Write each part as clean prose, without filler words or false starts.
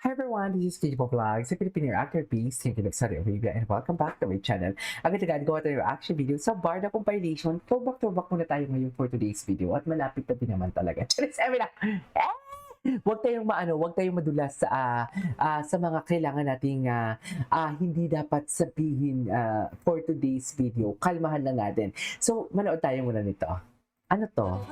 Hi everyone, this is Kijipo Vlog, sa Filipino Reactor Piece, yung Kinagsario Arabia, and welcome back to my channel. Agad gawa tayo reaction video sa Barda compilation. Throwback muna tayo ngayon for today's video at malapit na din naman talaga. Charis, Emila! Huwag tayong madulas sa mga kailangan nating hindi dapat sabihin for today's video. Kalmahan lang natin. So, manood tayo muna nito. Ano to?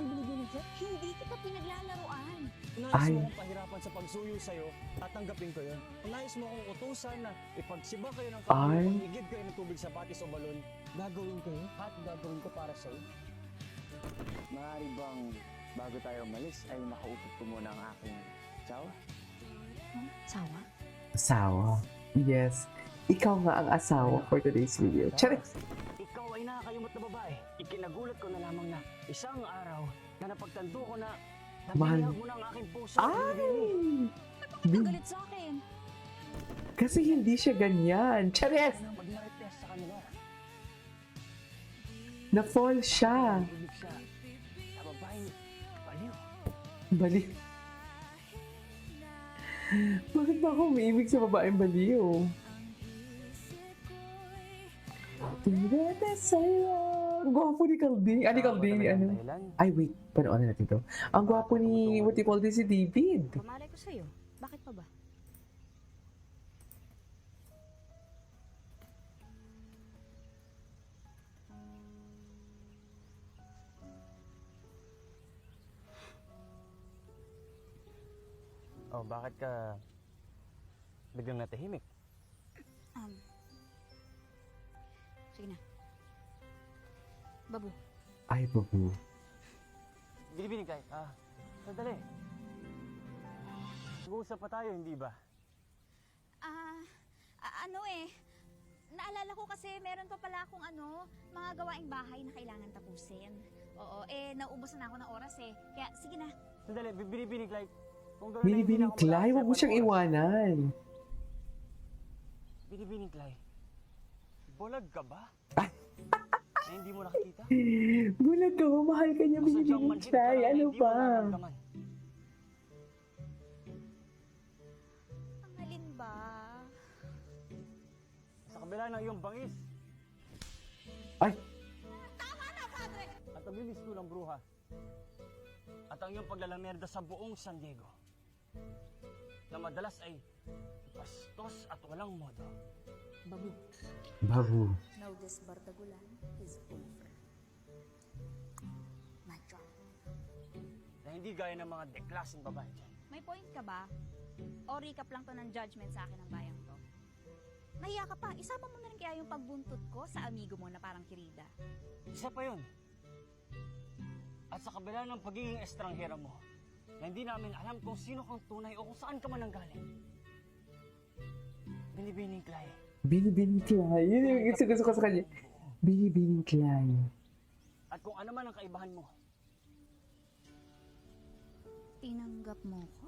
Hindi kita pinaglalaroan. Nais mo akong pahirapan sa pagsuyo sa'yo, tatanggapin ko yun. Nais mo akong utusan na ipagsiba kayo ng Ay. kapatid, igid kayo ng tubig sa batis o balon, gagawin ko yun at gagawin ko para sa'yo. Maaari bang bago tayo umalis ay makaupot ko muna ang aking tsawa? Sawa? Asawa. Yes. Ikaw nga ang asawa for today's video. Charis! Ikaw ay nakakayumot na babae. Ikinagulat ko na lamang na isang araw na napagtanto ko na Mahal. nabihag mo na ang aking puso. Ay! Galit sa akin. Kasi hindi siya ganyan. Charis! Na magmarites sa kanila. Na-fall siya. Ibig siya sa babaeng baliw. Bali. Bakit ba ako umiibig sa babaeng baliw? Tingnan sa'yo. Ang gwapo ni Caldi. Ni Caldi, ano? Ay, wait. Panoorin natin to. Ang gwapo ni, what you call this, si David. Pamalay ko sa'yo. Bakit pa ba? Oh, bakit ka biglang natahimik? Sige na. Babu, Ay, babu. Binibinig tayo. Sandali. Nag-uusap pa tayo, hindi ba? naalala ko kasi meron pa pala akong mga gawaing bahay na kailangan tapusin. Oo, nauubos na ako ng oras eh. Kaya, sige na. Sandali, binibinig like, kung gano'n na hindi na Binibining ako Clay, huwag mo mag-aasep, siyang ano oras? iwanan. Binibining Clay, bulag ka ba? Ah. Na hindi mo nakikita? Bulag ka, mahal ka niya, Sadyang Binibining manhid ka Clay. lang na Ano hindi mo pa? nararamdaman. Ang alin ba? Sa kabila ng iyong bangis Ay, Tama na, padre! at ang linis ko ng bruha at ang iyong paglalamerda sa buong San Diego na madalas ay bastos at walang modo. Babu, babu. now this bardagulan is over. My job. Na hindi gaya ng mga deklaseng babae dyan. May point ka ba? O recap lang to ng judgment sa akin ng bayang to? Nahiya ka pa, isama mo na rin kaya yung pagbuntot ko sa amigo mo na parang kirida. Isa pa yun. At sa kabila ng pagiging estranghera mo, na hindi namin alam kung sino kang tunay o kung saan ka man nanggaling. Binibining Clay. Binibining Clay. Yun yung gusto ko sa kanya. Binibining Clay. At kung ano man ang kaibahan mo, Tinanggap mo ko?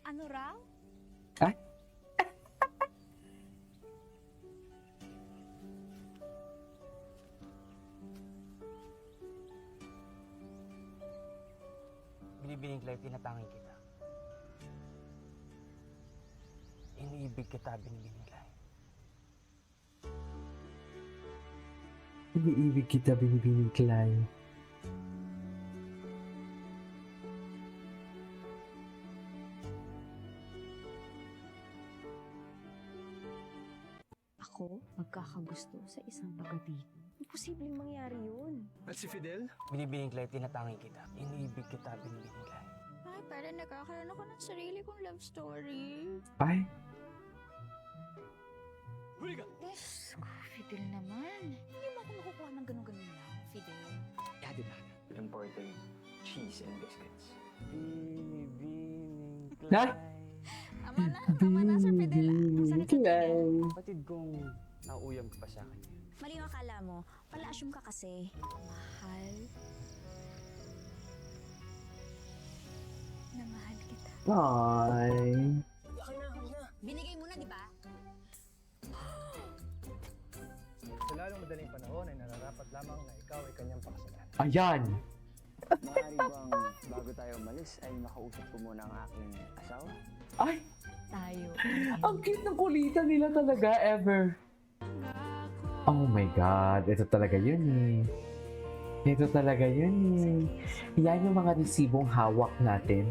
Ano raw? Ay, Binibining Clay, tinatangin kita. Iniibig kita, Binibining Clay. iniibig kita, Binibining Clay. Ako, magkakagusto sa isang taga-dito. Imposibleng mangyari yun. At si Fidel? Binibining Clay, tinatangin kita. Iniibig kita, Binibining Clay. Ay, para nagkakaroon ako ng sarili kong love story. Ay, Huli ka! Diyos ko, Fidel naman. Hindi mo ako makukuha ng ganun-ganun lang, Fidel. Imported cheese and biscuits. Binibining Na? Clay. Tama na, Sir Fidel. Ang Binibining sakit sa Clay. tiyan. Batid kong nauyam ka pa sa akin. Mali yung akala mo. Pala-assume ka kasi. Mahal. Na mahal kita. Ay. Binigay mo na, di ba? Sa lalong madaling panahon ay nararapat lamang na ikaw ay kanyang pakasalan. Ayan. Maaari bang bago tayo umalis ay makausap ko muna ang aking asawa? Ay, Tayo. ang cute ng kulitan nila talaga ever. Oh my God, ito talaga yun eh. Ito talaga yun eh. Yan yung mga resibong hawak natin.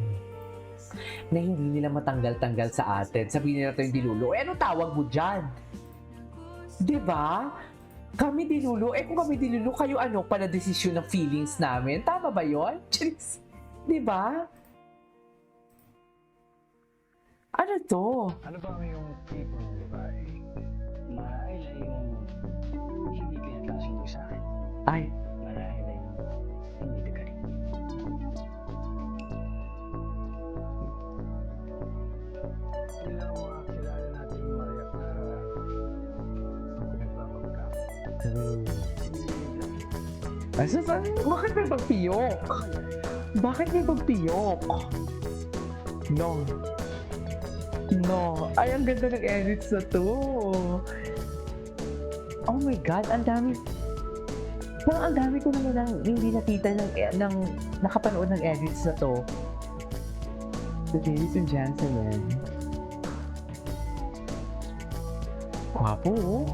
Na hindi nila matanggal-tanggal sa atin. Sabihin nila ito yung dilulo. Eh, ano tawag mo dyan? Diba? Kami dilulo. Eh, kung kami dilulo, kayo ano pala desisyon ng feelings namin? Tama ba yun? Charis. Diba? Ano to? Ano ba yung tipo ng babae? Marahil ay yung hindi pinagkasundo sa akin. Ay, Marahil ay hindi degaling. Kailangan mo kilala natin yung Maria para nagpapagka. Bakit may pagpiyok? Bakit may pagpiyok? No. No. Ay, ang ganda ng edits na to. Oh my God, ang dami. Parang ang dami ko naman hindi nakita ng nakapanood ng edits na to. So, ladies and gentlemen. Gwapo, oh.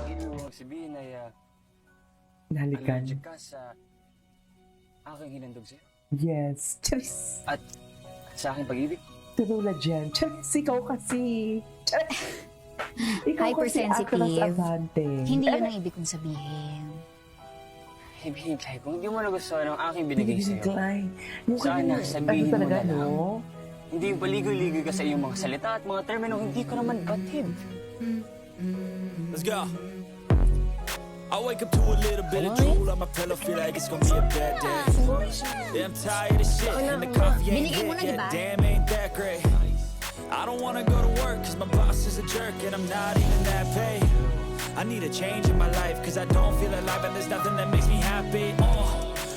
Ibig mong sabihin ay Nahalikan. allergic ka sa aking hinandog sa'yo. Yes. Charis. At sa aking pag-ibig. Tulula dyan. Charis, ikaw kasi. Charis. Ikaw kasi Hypersensitive. atras abante. Hindi yun ang ibig kong sabihin. Ibig Clay, kung hindi mo nagustuhan ang aking binigay sa'yo, Klein. Yung Sana kanya- sabihin ano mo talaga, na lang. no? hindi yung paligoy-ligoy ka sa iyong mga salita at mga termino hindi ko naman batid. Let's go. I wake up to a little bit of drool on my pillow, feel like it's gonna be a bad day. Yeah, I'm tired of shit, and the coffee ain't Binigay mo hit na, yet, diba? damn, ain't that great. I don't wanna go to work, cause my boss is a jerk, and I'm not even that paid. I need a change in my life, cause I don't feel alive, and there's nothing that makes me happy.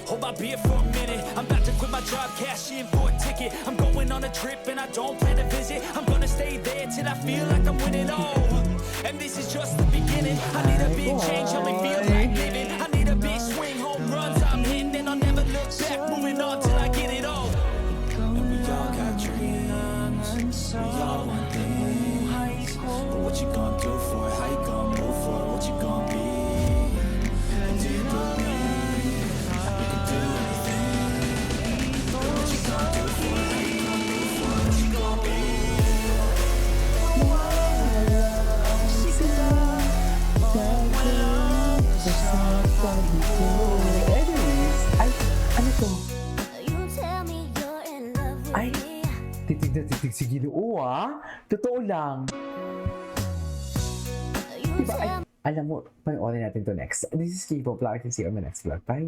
Hold my beer for a minute, I'm about to quit my job, cash in for a ticket. I'm going on a trip, and I don't plan to visit. I'm gonna stay there till I feel like I'm winning all. And this is just the beginning. I need a big change, help me feel like living. I need a big swing, home runs I'm hitting, and I'll never look back. Moving on till I get it all. And we all got dreams, we all want things. But what you gonna do for it? How you gonna move for it? What you gonna be? And do you believe you can do anything? But what you gonna do for it? How you gonna move for it? What you gonna be? Anyways, ay, ano to? Ay, titig na titig si Ginoo, ah. Totoo lang. Diba, ay, alam mo, panoorin natin to next. This is K-Pop Vlog. See you on my next vlog. Bye!